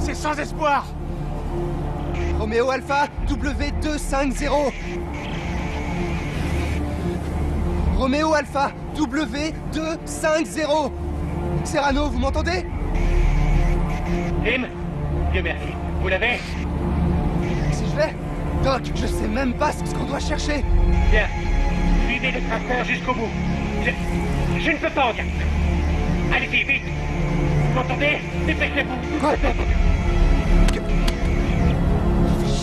C'est sans espoir. Roméo Alpha W250. Roméo Alpha W250. Serrano, vous m'entendez? Lim, Dieu merci. Vous l'avez? Si je vais? Doc, je sais même pas ce qu'on doit chercher. Bien. Suivez le traceur jusqu'au bout. Je ne peux pas en dire. Allez-y, vite. Vous m'entendez? Dépêchez-vous. Ouais.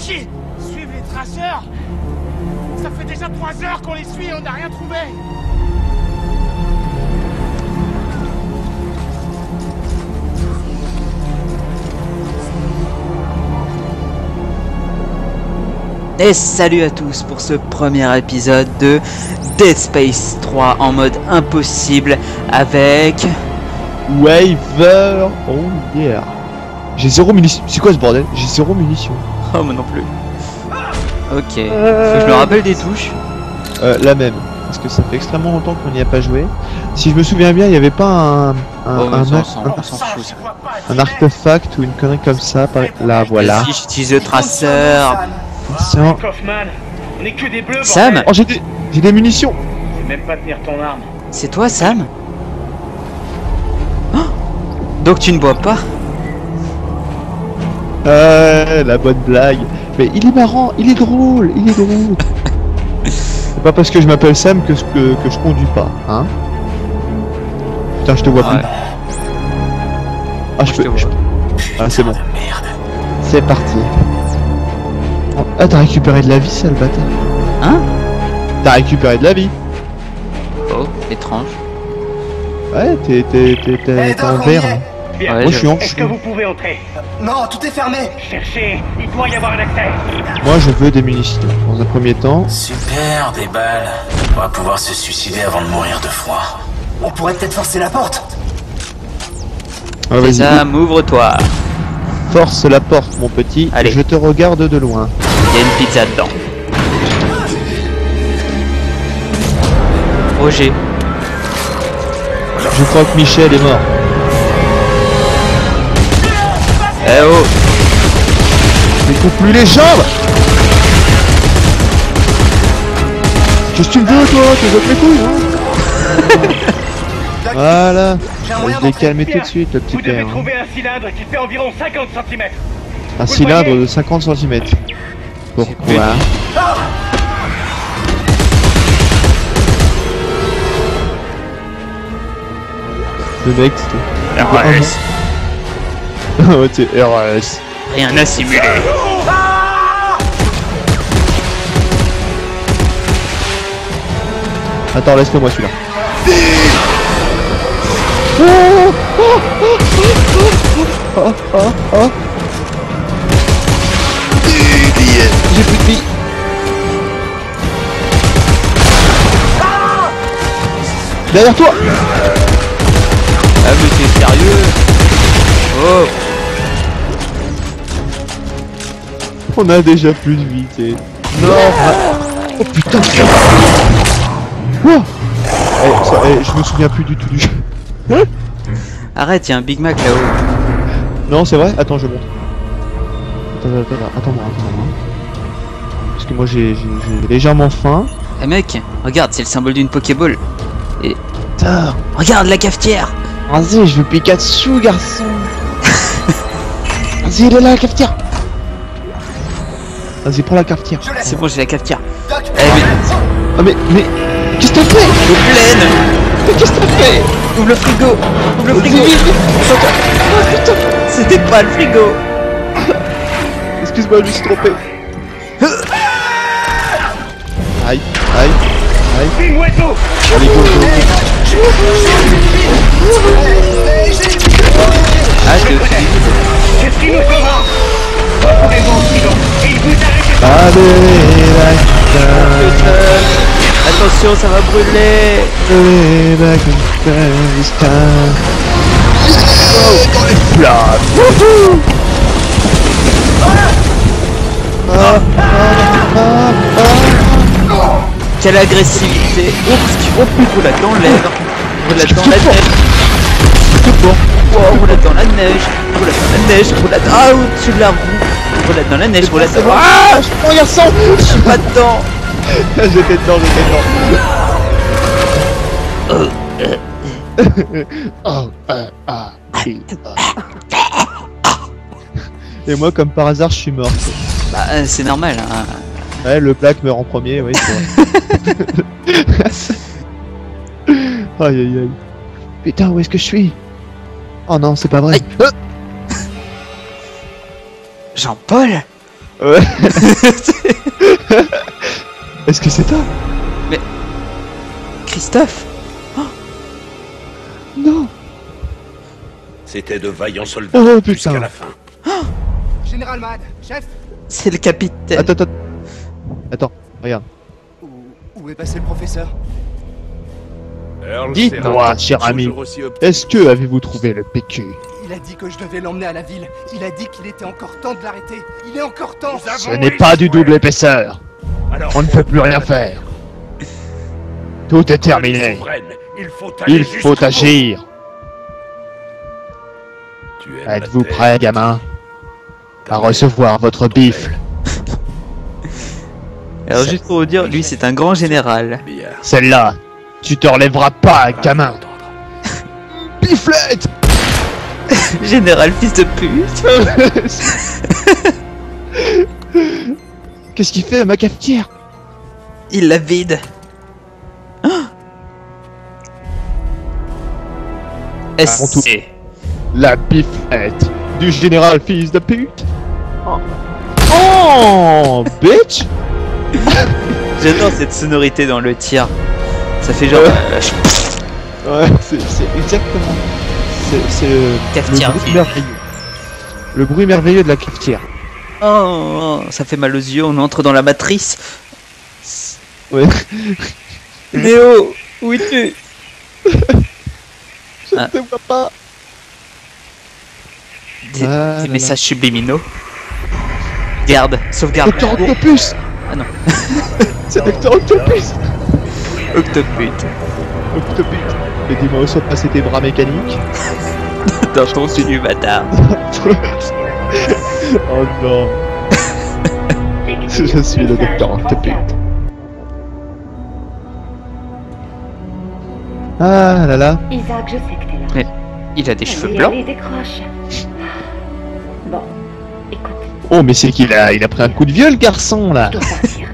Chier! Suivre les traceurs? Ça fait déjà 3 heures qu'on les suit et on n'a rien trouvé. Et salut à tous pour ce premier épisode de Dead Space 3 en mode impossible avec... Waver. Oh yeah. J'ai 0 munitions. C'est quoi ce bordel? J'ai 0 munitions. Oh moi non plus. Ok, faut que je me rappelle des touches. La même. Parce que ça fait extrêmement longtemps qu'on n'y a pas joué. Si je me souviens bien, il n'y avait pas un artefact ou une connerie comme ça. Là, voilà. Si j'utilise le traceur. Kaufman, on est que des bleus. Sam? Oh, j'ai des munitions. Je sais même pas tenir ton arme. C'est toi Sam? Oh, donc tu ne bois pas? La bonne blague. Mais il est marrant, il est drôle, il est drôle. C'est pas parce que je m'appelle Sam que je conduis pas, hein? Putain, je te vois plus. Ah, je peux. Ah, c'est bon. C'est parti. Ah, t'as récupéré de la vie, sale bâtard. Hein? T'as récupéré de la vie. Oh, étrange. Ouais, t'es en vert. Hein. Bien. Ouais, Moi, je suis en Est-ce que vous pouvez entrer? Non, tout est fermé. Cherchez, il doit y avoir un accès. Moi, je veux des munitions. Dans un premier temps. Super, des balles. On va pouvoir se suicider avant de mourir de froid. On pourrait peut-être forcer la porte. Ah, vas-y. Sam, ouvre-toi. Force la porte, mon petit. Allez. Je te regarde de loin. Il y a une pizza dedans. Roger. Je crois que Michel est mort. Eh oh! Mais coupe plus les jambes! Qu'est-ce que tu me veux, toi? Tu veux les couilles, hein? Voilà. Je l'ai calmé tout de suite, le petit Vous devez père. Hein. trouver un cylindre qui fait environ 50 cm. Un cylindre de 50 cm. Pourquoi? Le mec, c'était... RS. Oh, t'es RS. Rien à simuler. Attends, laisse-le moi celui-là. J'ai plus de vie. Derrière toi. Ah mais t'es sérieux? Oh! On a déjà plus de vie, t'sais. Non. Oh putain. Oh. Je me souviens plus du tout du jeu. Arrête, y'a un Big Mac là-haut. Non, c'est vrai. Attends, je monte. Attends-moi. Parce que moi j'ai légèrement faim. Eh mec, regarde, c'est le symbole d'une Pokéball. Et... Putain. regarde la cafetière! Vas-y, je veux Pikachu, garçon. Vas-y, il est là, la cafetière. Vas-y, prends la cafetière. C'est bon, j'ai la cafetière. Doc, Eh mais... Ah mais qu'est-ce que t'as fait? Je pleine! Mais qu'est-ce que t'as fait? Ouvre le frigo! Ouvre le frigo! Vas-y, vite. Oh putain. C'était pas le frigo! Excuse-moi, je me suis trompé. Aïe. Pinguetto! Allez, go. Ah, t'es au-dessus. Qu'est-ce qui nous sauvera? Retrouvez-vous au frigo et il vous arrête. Allez, Attention, ça va brûler! dans les flammes. Quelle agressivité! Oh putain, roulade dans l'air! Roulade dans la neige! Oh, roulade dans la neige! roulade dans la neige, roulade au-dessus de la roue, roulade dans la neige, roulade dans... Ah, mon garçon. Je suis pas dedans. J'étais dedans. Et moi, comme par hasard, je suis mort. Bah, c'est normal, hein. Ouais, le Black meurt en premier, oui, c'est vrai. Aïe aïe aïe. Putain, où est-ce que je suis? Oh non, c'est pas vrai. Aïe. Jean-Paul. Ouais. Est-ce que c'est toi? Christophe. Non. C'était de vaillants soldats Oh jusqu'à putain. la fin. Général Mad, chef, C'est le capitaine. Attends, regarde. où est passé le professeur? Earl Dites-moi, Serra, cher ami, toujours aussi optimiste. est-ce que avez-vous trouvé le PQ? Il a dit que je devais l'emmener à la ville. Il a dit qu'il était encore temps de l'arrêter. Il est encore temps. Nous avons Ce n'est pas du échoué. double épaisseur. Alors, On ne peut plus rien faire. Tout est terminé. souveraine, il faut aller Il jusqu'au faut bout. agir. Tu aimes la Êtes-vous terre. prêt, gamin, à recevoir votre bifle? Alors juste pour vous dire, lui c'est un grand général. Bien. Celle-là, tu te relèveras pas, gamin. Biflette. Général fils de pute. Qu'est-ce qu'il fait à ma cafetière? Il la vide. Avant tout. SC. La biflette du général fils de pute. Oh, bitch. J'adore cette sonorité dans le tir. Ça fait genre... Ouais, c'est exactement. C'est Cafetière le bruit vide. merveilleux. Le bruit merveilleux de la cafetière. Oh, ça fait mal aux yeux, on entre dans la matrice. Ouais. Néo, où es-tu? Je ne te vois pas. Des, Ah des là messages subliminaux. Garde, sauvegarde. Docteur Octopus. Ah non. C'est Docteur Octopus. Octopute. Octopus. Mais dis-moi, où sont passés tes bras mécaniques? Dans ton cul, bâtard. Oh non. Je suis le Docteur Octopus. Ah là là. Isaac, je sais que t'es là. Mais il a des cheveux Allez, blancs. allez, décroche. Bon, écoute, Oh mais c'est qu'il a pris un coup de vieux le garçon là. je dois partir.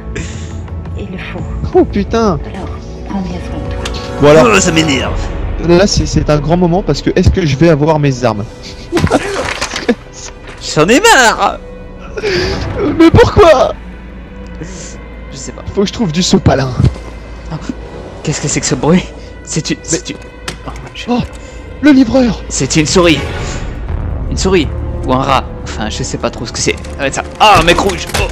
Il le faut. Oh putain. Alors, prends bien soin de toi. Bon alors Oh, ça m'énerve. là c'est un grand moment parce que est-ce que je vais avoir mes armes? J'en ai marre. Mais pourquoi? Je sais pas. Faut que je trouve du sopalin. Qu'est-ce que c'est que ce bruit? C'est une... c'est une... Oh, Oh, le livreur. c'est une souris. Une souris. Ou un rat. Enfin, je sais pas trop ce que c'est. Ça... Ah, mec rouge. Oh.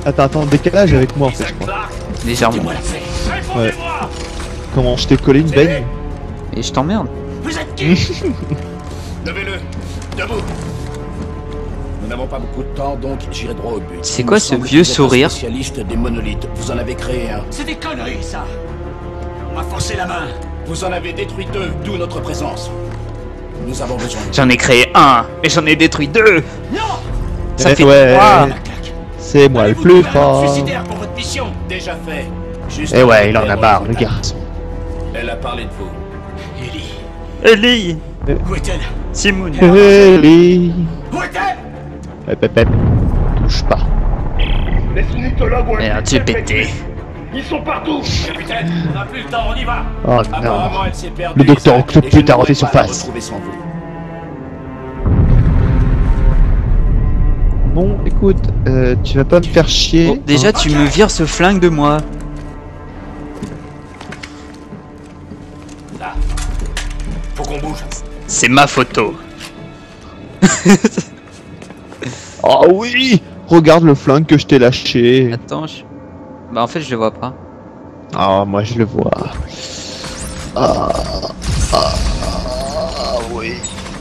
Attends, décalage avec moi en fait je crois. Légèrement. Ouais. Comment je t'ai collé une baigne? Et je t'emmerde. Vous êtes qui? Levez-le. Debout. Nous n'avons pas beaucoup de temps, donc j'irai droit au but. C'est Il quoi me ce semble vieux que vous êtes un sourire? spécialiste des monolithes. Vous en avez créé un. C'est des conneries, ça. On m'a forcé la main. Vous en avez détruit deux, d'où notre présence. Nous avons besoin de... J'en ai créé un, mais j'en ai détruit deux. Non. Ça Eh fait ouais. trois. La claque. C'est moi le Allez-vous plus trouver un fort. suicidaire pour votre mission. Déjà fait. Juste Eh ouais, il en elle a marre le garçon. Elle a parlé de vous. Ellie. Ellie, Où est-elle? Simone. Ellie. Où est-elle? Hep. Touche pas. Les ornithologues ont Merde, j'ai pété. Ils sont partout. Capitaine, on n'a plus le temps, on y va. Oh non. Apparemment, elle s'est perdue. Le docteur Isaac, Octopus et je ne a refait pourrai pas la surface. retrouver sans vous. Bon, écoute, tu vas pas me faire chier. Bon, déjà, hein. tu me vires ce flingue de moi. Là. Faut qu'on bouge. C'est ma photo. Oh oui. Regarde le flingue que je t'ai lâché. Attends, bah en fait, je le vois pas. Ah, moi je le vois. Oui.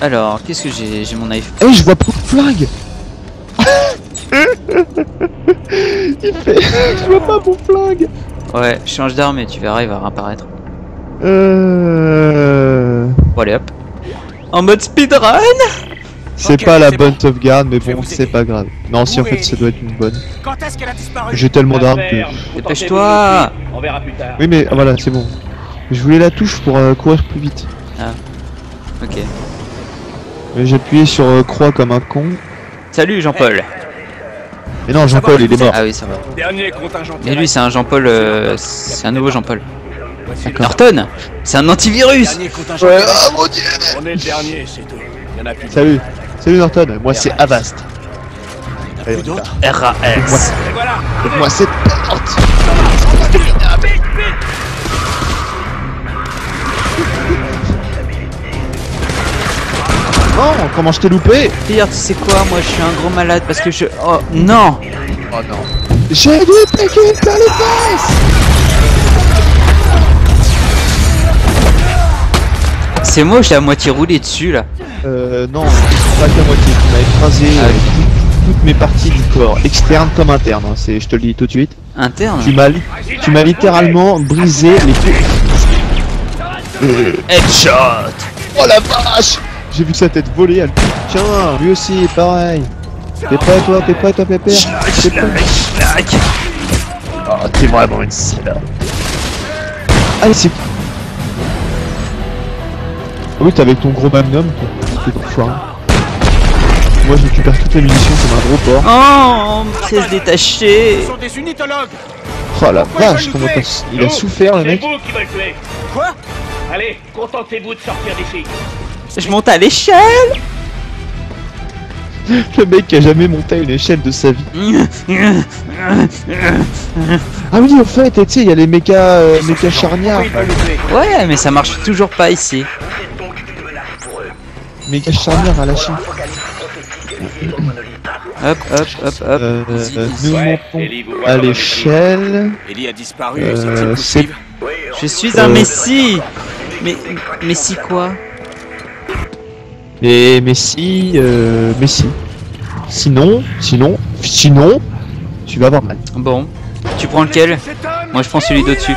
Alors, qu'est-ce que j'ai? J'ai mon iPhone. Eh, je vois pas mon flingue. Il fait. Je vois pas mon flingue. Ouais, change d'arme et tu verras, il va réapparaître. Euh. Bon, allez hop. En mode speedrun. C'est Ok, pas la c'est bonne bon. sauvegarde, mais Je vais bon, vous c'est aider. pas grave. Non, si en Où fait est ça doit être une bonne. Quand est-ce qu'elle a disparu? J'ai tellement d'armes que. L'affaire, Dépêche-toi. On verra plus tard. Oui, mais voilà, c'est bon. Je voulais la touche pour courir plus vite. Ok. Mais j'ai appuyé sur croix comme un con. Salut Jean-Paul. Mais non, Jean-Paul, il est mort. Ah oui, ça va. Dernier contingent. Mais lui, c'est un Jean-Paul. C'est un nouveau Jean-Paul. D'accord. Norton, c'est un antivirus. Dernier contingent. Ouais, ah mon dieu! On est le dernier, c'est tout. Il y en a plus. Salut. Salut Norton, moi c'est Avast. Il y en a plus d'autres. RAS. Et voilà. Moi cette porte. Non, comment je t'ai loupé? Pire, tu sais quoi? Moi, je suis un gros malade parce que je. Oh non. Oh non. J'ai dû piquer dans les fesses. C'est moi, j'ai à moitié roulé dessus là. Non, pas qu'à moitié. Tu m'as écrasé Ah oui. toutes mes parties du corps, externe comme interne. Hein. Je te le dis tout de suite. Interne. Tu m'as littéralement brisé les couilles. Headshot. Oh la vache! J'ai vu sa tête voler, elle. Tiens, lui aussi, pareil. T'es prêt toi, Pépère? T'es prêt? Clac. Oh, t'es vraiment une salope. Allez, c'est... Ah oui, t'es avec ton gros magnum, toi. T'es enfoiré. Moi, je récupère toutes les munitions comme un gros porc. Oh, pièce détachée. Ce sont des unitologues. Oh la Pourquoi vache, il va comment nous tuer il a souffert, le C'est mec. vous qui me le tuez. Quoi? Allez, contentez-vous de sortir d'ici. Je monte à l'échelle. Le mec qui a jamais monté à une échelle de sa vie. Ah oui, en fait, tu sais, il y a les méca charnières. Pourquoi il veut nous tuer? Ouais, mais ça marche toujours pas ici. Méca charnières à la Chine. Hop, hop, hop, hop. Nous Ouais, montons Ellie vous voit à dans le l'échelle. Ellie a disparu. Euh, C'est Je suis un messie. Mais Messi quoi? Et Messi, Messi. Sinon, tu vas avoir mal. Bon, tu prends lequel? Moi je prends celui d'au-dessus.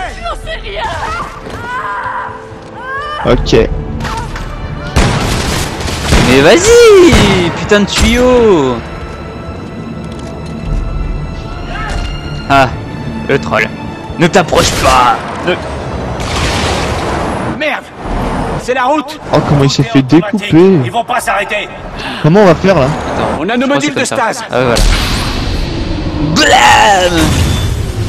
Ok. Mais vas-y, putain de tuyau. Ah, le troll. Ne t'approche pas. Merde. C'est la route. Oh, comment il s'est fait découper. Ils vont pas s'arrêter. Comment on va faire là? On a nos Je crois que c'est modules de comme ça. stase. Ah ouais, voilà. Blam.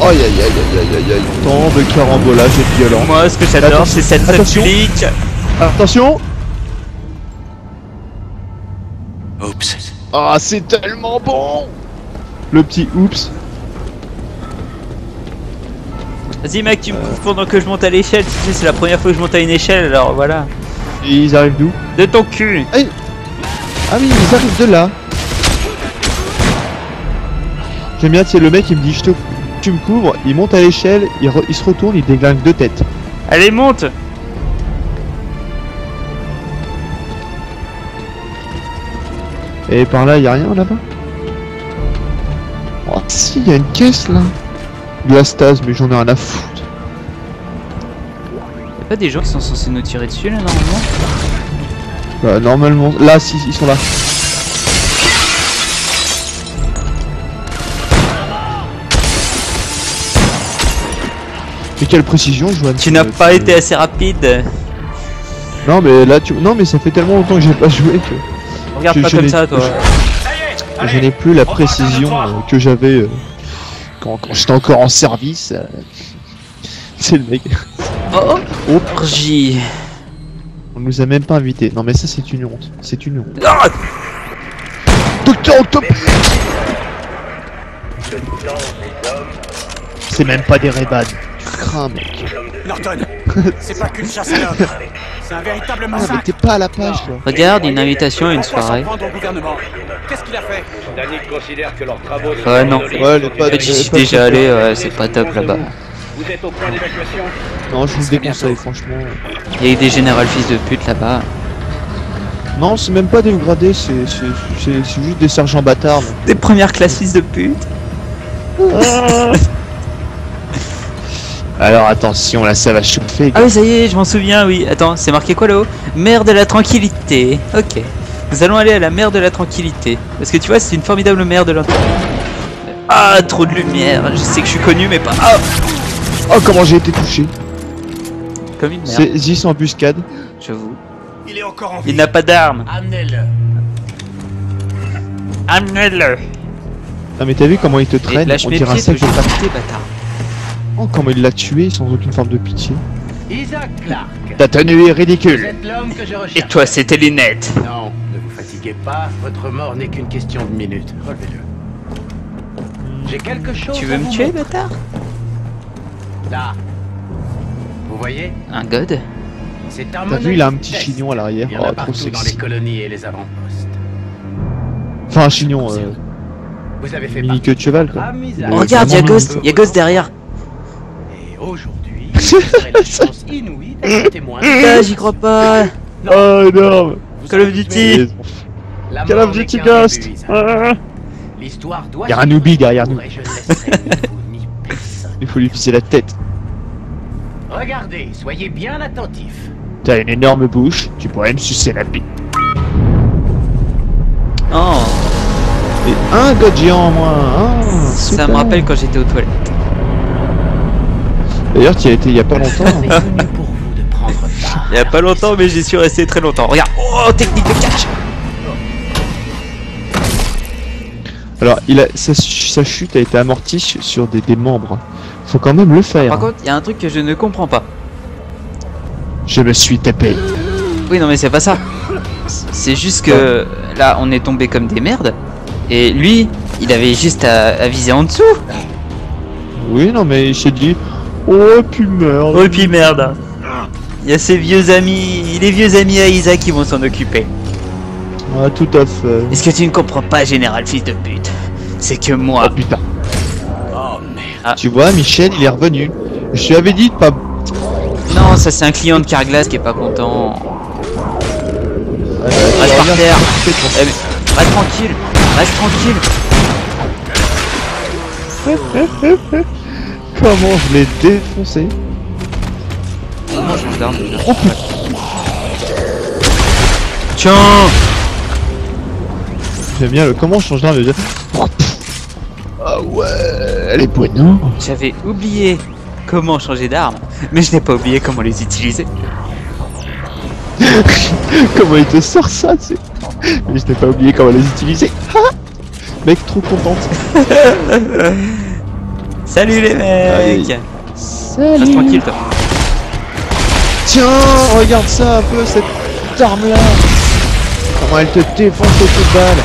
Aïe aïe aïe aïe aïe aïe aïe. Tant de carambolage et de violence. Moi ce que j'adore c'est cette Attention. réplique. Attention. Oups. Ah, c'est tellement bon. Le petit oups. Vas-y mec, tu me couvres pendant que je monte à l'échelle. Tu sais, c'est la première fois que je monte à une échelle, alors voilà. Et ils arrivent d'où? De ton cul. Ah oui, ils arrivent de là. J'aime bien, c'est le mec il me dit tu me couvres, il monte à l'échelle, il se retourne, il déglingue deux têtes. Allez, monte. Et par là, y a rien là-bas? Oh si, y a une caisse là. De la stase, mais j'en ai rien à foutre. Y'a pas des gens qui sont censés nous tirer dessus là normalement? Bah normalement, là si, ils sont là. Mais quelle précision, Joanne. Tu n'as pas été assez rapide. Non mais là tu... Non mais ça fait tellement longtemps que j'ai pas joué que... Regarde Je- pas je comme n'ai- ça toi. Je n'ai plus la précision que j'avais quand j'étais encore en service. C'est le mec. Oh, orgie. On nous a même pas invités. Non mais ça c'est une honte. C'est une honte. Ah, Docteur Octopus. C'est même pas des Ray-Ban. Tu crains mec. Norton. C'est pas qu'une chasse à l'homme. C'est un véritable Ah mais massacre. t'es pas à la page toi. regarde, une invitation à une Pourquoi s'en soirée. prendre au gouvernement? Qu'est-ce qu'il a fait? Danick considère que leurs travaux sont Ouais, non. abandonnés. Ouais, les potes, J'y suis déjà allé, ouais, c'est pas top là-bas. Vous êtes au point d'évacuation? Non je vous le déconseille franchement. Il y a eu des générales fils de pute là-bas. Non c'est même pas des gradés, c'est juste des sergents bâtards. donc. Des premières classes fils de pute. Alors attention, là ça va chauffer. Ah oui, ça y est, je m'en souviens, oui. Attends, c'est marqué quoi là-haut? Mer de la tranquillité. Ok. Nous allons aller à la mer de la tranquillité. Parce que tu vois, c'est une formidable mer de la tranquillité. Ah, trop de lumière. Je sais que je suis connu, mais pas... Ah, Oh, comment j'ai été touché. comme une merde, C'est Zis embuscade. j'avoue. Il est encore en vie. Il n'a pas d'arme. Amenez-le. Amenez-le. Ah mais t'as vu comment il te Et traîne? lâche On mes dirait un pieds, sac de je vais pâte. t'arrêter, bâtard. Oh, comment il l'a tué sans aucune forme de pitié. Isaac Clarke. Ta tenue est Vous ridicule. êtes l'homme que je Et recherche. toi, c'était les nets. Non, ne vous fatiguez pas, votre mort n'est qu'une question de minutes. Relevez-le. J'ai quelque chose Tu à veux me vous tuer, montrer. bâtard? Là. Vous voyez? Un god? C'est un T'as monolithe vu, il a un petit test. chignon à l'arrière. Il y en a Oh, trop partout dans les sexy. colonies et les avant-postes. Enfin, un chignon, Vous avez fait mini queue de cheval quoi. partie de Oh, Amiza. regarde, y'a vraiment Ghost, y'a Ghost derrière. Et aujourd'hui, vous aurez la chance inouïe d'être témoin. Putain, j'y crois pas. Oh énorme. Vous Call of savez Duty. tous, la Call mort of n'est Duty qu'un Ghost. début, Isaac. Ah. L'histoire doit Y a un suivre newbie son derrière cours nous. et je ne laisserai ni vous ni personne. Il faut lui viser la tête. Regardez, soyez bien attentifs. T'as une énorme bouche, tu pourrais me sucer la bite. Oh, Et un god géant en moins. Ah, ça super. me rappelle quand j'étais aux toilettes. D'ailleurs, tu y as été il y a pas longtemps. C'est venu pour vous de prendre part. Il y a pas longtemps, mais j'y suis resté très longtemps. Regarde, oh, technique de catch. Alors, sa chute a été amortie sur des membres. Faut quand même le faire. Par contre, il y a un truc que je ne comprends pas. Je me suis tapé. Oui, non, mais c'est pas ça. C'est juste que là, on est tombé comme des merdes. Et lui, il avait juste à viser en dessous. Oui, non, mais il s'est dit. Oh, puis merde. Oh, et puis merde. Il y a ses vieux amis, les vieux amis à Isaac qui vont s'en occuper. Ah, tout à fait. Et ce que tu ne comprends pas, général fils de pute, c'est que moi. Oh putain. Oh merde. Tu vois, Michel, il est revenu. Je lui avais dit de pas. Non, ça c'est un client de Carglass qui est pas content. Reste par terre. Eh, mais reste tranquille. Reste tranquille. Comment je l'ai défoncé. Comment je change d'arme déjà? Tiens. J'aime bien le comment je change d'arme. Dire. Ah ouais, elle est bonne. J'avais oublié comment changer d'arme, mais je n'ai pas oublié comment les utiliser. Comment il te sort ça, c'est. Mais je n'ai pas oublié comment les utiliser. Ah mec, trop contente. Salut les mecs. Aïe. Reste Salut. tranquille toi. Tiens, regarde ça un peu, cette arme là. Comment elle te défonce au coup de balle.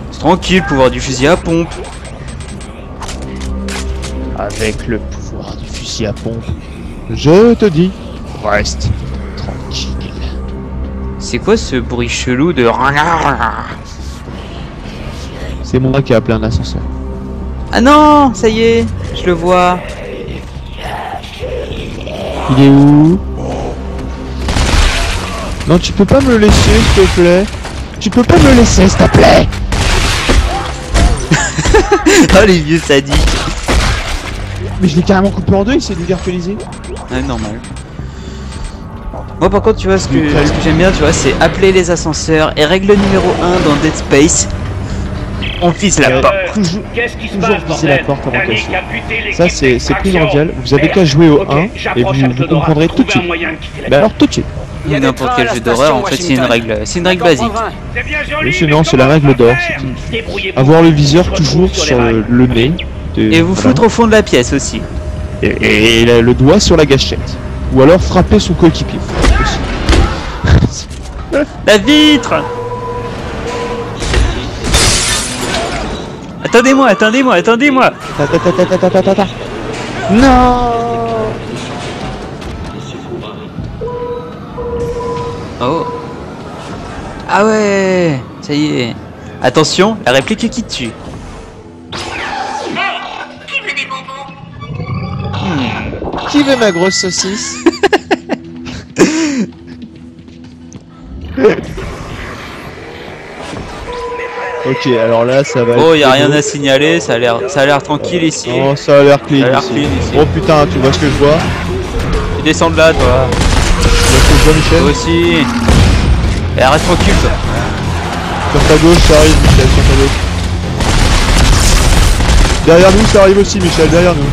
Reste tranquille, pouvoir du fusil à pompe. Avec le pouvoir du fusil à pompe, je te dis, reste tranquille. C'est quoi ce bruit chelou de... C'est moi qui ai appelé un ascenseur. Ah non, ça y est, je le vois. Il est où? Non, tu peux pas me le laisser, s'il te plaît. Tu peux pas me le laisser, s'il te plaît. Oh les vieux sadiques. Mais je l'ai carrément coupé en deux, il s'est dévertiliser. Ah, normal. Moi par contre tu vois ce que j'aime bien, tu vois, c'est appeler les ascenseurs. Et règle numéro 1 dans Dead Space, on vise la porte. Toujours, Qu'est-ce qui se toujours passe, viser la bordel? porte avant Danny qu'elle a buté l'équipe Ça, c'est d'extraction. primordial. Vous avez Merde. qu'à jouer au Ok, 1 et j'approche vous Alfredora. comprendrez tout de Trouver suite. un moyen de quitter la Bah alors tout de suite. Il y a des N'importe trains quel à la jeu d'horreur, en station fait, c'est une Washington. règle basique. C'est bien joli, Oui, mais sinon, c'est la comment règle on d'or, va c'est faire? tout. Débrouillez-vous. Avoir le On se viseur retrouve toujours sur sur les rails. le nez. Et vous Voilà. foutre au fond de la pièce aussi. Et le doigt sur la gâchette. Ou alors frapper son coéquipier. La vitre. Attendez-moi. Ta ta ta ta ta ta ta ta ta. Non. Oh. Ah ouais, ça y est. Attention, la réplique qui tue. Qui veut ma grosse saucisse? Ok, alors là, ça va Oh, être y a très rien beau. à signaler, ça a l'air tranquille ici. Oh, ça a l'air clean, Ça a l'air ici. clean ici. Oh putain, tu vois ce que je vois? Tu descends de là, toi. Tu vois ce que je vois, Michel? Toi aussi. Et reste tranquille, toi. Sur ta gauche, ça arrive, Michel, sur ta gauche. Derrière nous, ça arrive aussi, Michel, derrière nous.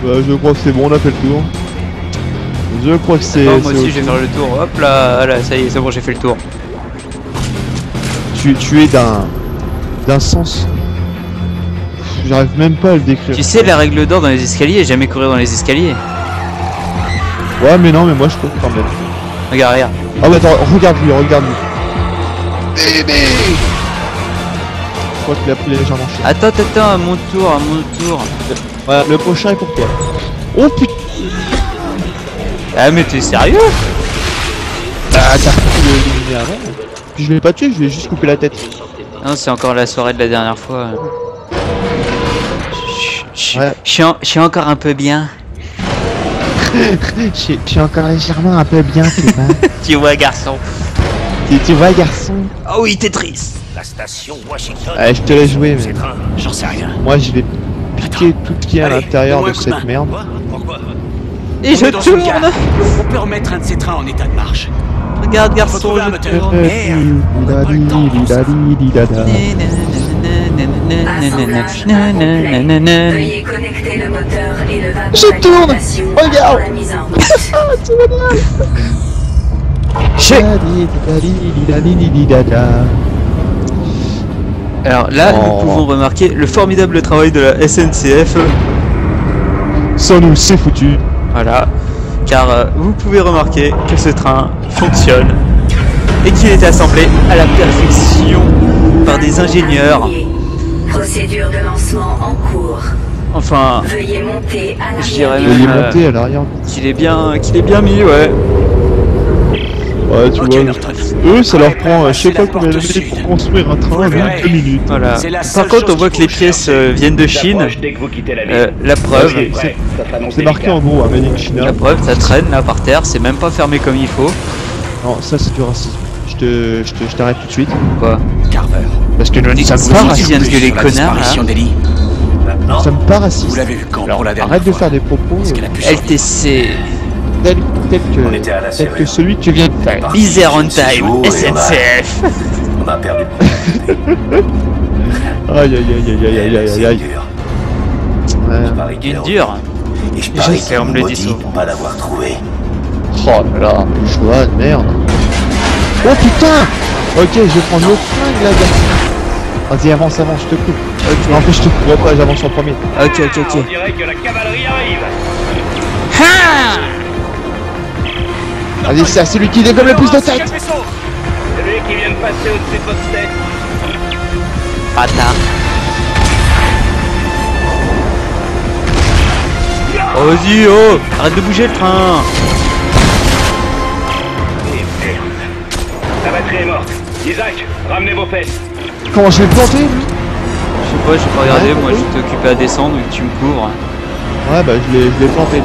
Bah, je crois que c'est bon, on a fait le tour. Je crois que c'est... Attends, moi c'est aussi, je vais ok. faire le tour. Hop là, voilà, ça y est, c'est bon, j'ai fait le tour. Tu es d'un sens... J'arrive même pas à le décrire. Tu sais, la règle d'or dans les escaliers, jamais courir dans les escaliers. Ouais, mais non, mais moi je cours quand même. Regarde, regarde. Ah ouais, attends, regarde-lui, regarde-lui. Bébé! Je crois qu'il a pris légèrement cher. Attends, à mon tour, à mon tour. Ouais, le prochain est pour toi. Oh putain! Ah, mais t'es sérieux? Bah, t'as pu l'éliminer avant. Puis je l'ai pas tué, je lui ai juste coupé la tête. Non, c'est encore la soirée de la dernière fois. Ouais. Je suis encore un peu bien. Je suis encore légèrement un peu bien, tu vois. Tu vois, garçon. Tu vois, garçon. Oh oui, t'es triste. La station Washington. Ouais, je te laisse jouer, mais C'est train, j'en sais rien. moi je vais piquer tout ce qu'il y a à Allez, l'intérieur donne-moi de un coup de cette main. merde. Quoi? Pourquoi? Et je On est dans une gare. tourne. On peut remettre un de ces trains en état de marche. Regarde, Faut garçon. trouver un je moteur. tourne. Merde, on n'a pas le temps pour ça. Veuillez connecter le moteur et le wagon Je tourne. d'alimentation Regarde. avant la mise en route. Alors là, Oh. nous pouvons remarquer le formidable travail de la SNCF. Sans nous, c'est foutu. Voilà. Car vous pouvez remarquer que ce train fonctionne et qu'il est assemblé à la perfection par des ingénieurs. Procédure de lancement en cours. Enfin, Veuillez monter à l'arrière. je dirais Je vais même monter à l'arrière. qu'il est bien mis, ouais. Ouais, tu Ok, vois. Norton. Eux, ça leur prend, je sais C'est pas la combien porte d'années sud. pour construire un train, Vous le verrez. 2 minutes. Voilà. C'est la Par seule contre, on chose voit que qu'il les faut pièces chercher. viennent de Chine. Dès que vous quittez la ville. La preuve, C'est marqué en gros à Made in China. la preuve, ça traîne là par terre, c'est même pas fermé comme il faut. Non, ça c'est du racisme. Je t'arrête tout de suite. Quoi? Carver. Parce que Ça ça me me part, part tu viens de gueuler Sur la connard là. disparition d'Ellie. Maintenant, ça me part raciste. vous l'avez vu quand Alors, pour la dernière arrête de fois? faire des propos Est-ce qu'elle a pu survivre? LTC, tels On était à la que serrure. celui que tu viens de faire. Bizarre on Je me suis time, joué, SNCF. On a perdu. Aïe aïe aïe aïe aïe aïe aïe C'est aïe. dur. Ouais. Je parie qu'il Une est dure. Et je Je parie sais, qu'il on me est le dit maudit souvent. pour pas l'avoir trouvé. Oh là là, bourgeois de merde. Oh putain. Ok, je vais prendre l'autre flingue là, gars. Vas-y, avance, je te coupe. Non, en fait, je te coupe pas, j'avance en premier. Ok. On dirait que la cavalerie arrive. Allez, c'est celui qui dégomme le plus de tête. Celui qui vient de passer au-dessus de votre tête. Bâtard. Oh, vas-y, oh, arrête de bouger le train. Et merde. La batterie est morte. Isaac, ramenez vos fesses. Comment je vais le planter, lui? Je sais pas, j'ai pas regardé, moi j'étais occupé à descendre et tu me couvres. Ouais, bah je l'ai planté, lui.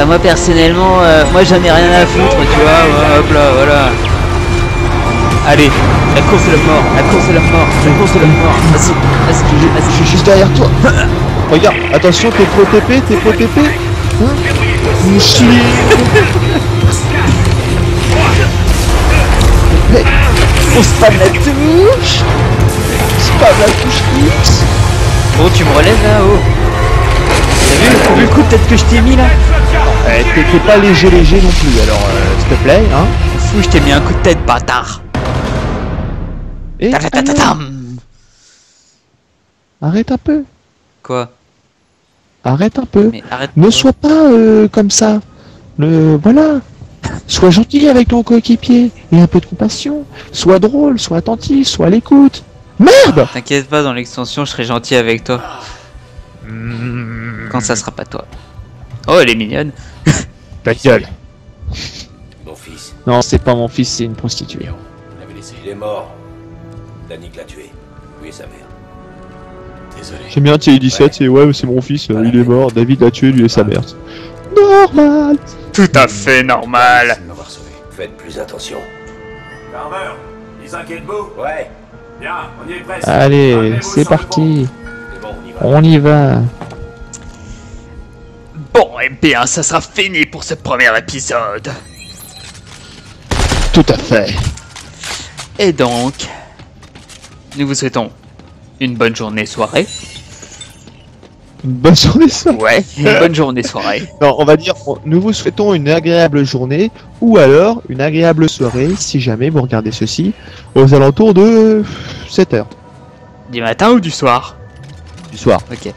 Moi personnellement, moi j'en ai rien à foutre, tu vois, ouais, hop là, voilà. Allez, la course de la mort, la course de la mort, la course de la mort. Vas-y. Je suis juste derrière toi. Regarde, attention, t'es pro TP, Hein? Mouchi. On spam la touche. Spam la touche X. Oh, tu me relèves là, oh. T'as vu le coup de tête que je t'ai mis là? T'es pas léger non plus, alors s'il te plaît, hein. Fou, je t'ai mis un coup de tête, bâtard. Et Tatatatam. arrête un peu. Quoi? Arrête un peu. Mais arrête. Ne sois pas comme ça. Voilà. Sois gentil avec ton coéquipier et un peu de compassion. Sois drôle, sois attentif, sois à l'écoute. Merde. T'inquiète pas, dans l'extension, je serai gentil avec toi. Quand ça sera pas toi. Oh, elle est mignonne. Ta gueule. Mon fils, Non, c'est pas mon fils, c'est une prostituée. vous l'avez laissé. Il est mort. Danick l'a tué. Lui et sa mère. Désolé. J'aime bien TI-17, c'est ouais, c'est mon fils, il est mort, David l'a tué, lui et sa mère. Normal. Tout à fait normal. Merci de m'avoir sauvé. Faites plus attention. Carver, ils inquiètent vous? Ouais. Bien, on y est presque. Allez, Ramenez-vous c'est sur le parti. C'est bon, on y va. On y va. Bon, eh bien, ça sera fini pour ce premier épisode. Tout à fait. Et donc, nous vous souhaitons une bonne journée soirée. Une bonne journée, ça. Ouais, une bonne journée soirée. Non, on va dire, nous vous souhaitons une agréable journée ou alors une agréable soirée si jamais vous regardez ceci aux alentours de 7h Du matin ou du soir? du soir. Ok.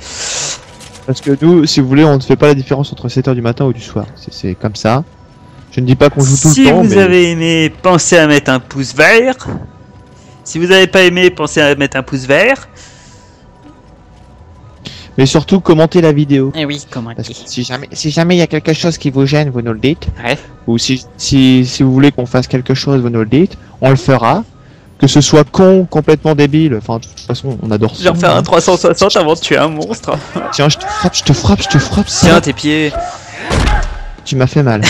Parce que nous, si vous voulez, on ne fait pas la différence entre 7h du matin ou du soir. C'est comme ça. Je ne dis pas qu'on joue tout Si le temps, vous mais avez aimé, pensez à mettre un pouce vert. Si vous n'avez pas aimé, pensez à mettre un pouce vert. mais surtout commentez la vidéo. Eh oui, comment Parce que si jamais il y a quelque chose qui vous gêne, vous nous le dites. Ouais. Ou si vous voulez qu'on fasse quelque chose, vous nous le dites. On le fera. Que ce soit con, complètement débile. Enfin, de toute façon, on adore ça. Je vais refaire un 360 avant de tuer un monstre. Tiens, je te frappe. Tiens, tes pieds. Tu m'as fait mal.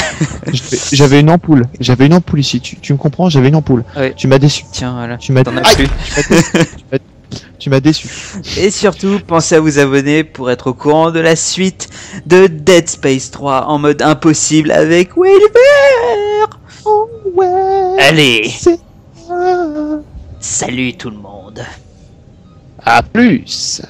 J'avais une ampoule. J'avais une ampoule ici. Tu me comprends? J'avais une ampoule. Ouais. Tu m'as déçu. Tiens, voilà. Tu m'as T'en as Aïe plus. Tu m'as déçu. Et surtout, pensez à vous abonner pour être au courant de la suite de Dead Space 3 en mode impossible avec Wilbur. Oh ouais. Allez, C'est salut tout le monde. à plus.